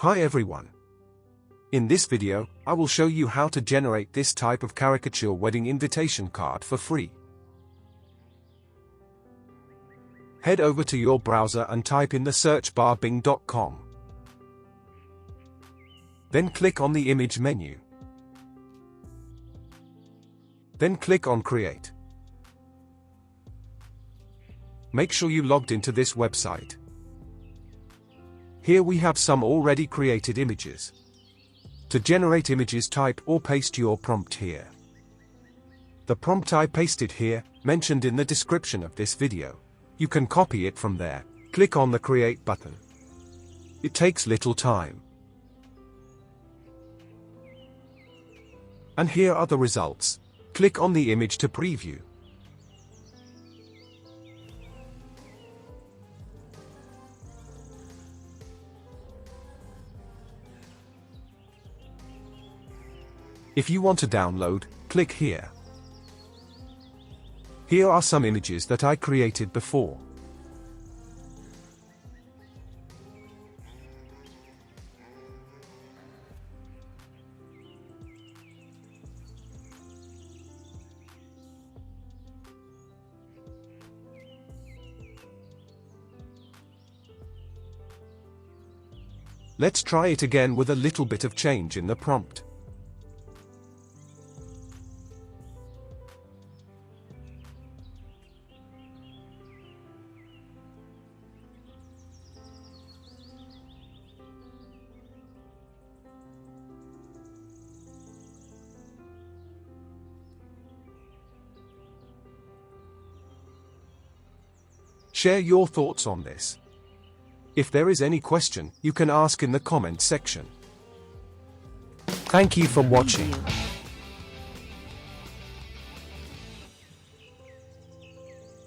Hi everyone. In this video, I will show you how to generate this type of caricature wedding invitation card for free. Head over to your browser and type in the search bar bing.com. Then click on the image menu. Then click on Create. Make sure you logged into this website. Here we have some already created images. To generate images, type or paste your prompt here. The prompt I pasted here, mentioned in the description of this video. You can copy it from there. Click on the Create button. It takes little time. And here are the results. Click on the image to preview. If you want to download, click here. Here are some images that I created before. Let's try it again with a little bit of change in the prompt. Share your thoughts on this. If there is any question, you can ask in the comment section. Thank you for watching.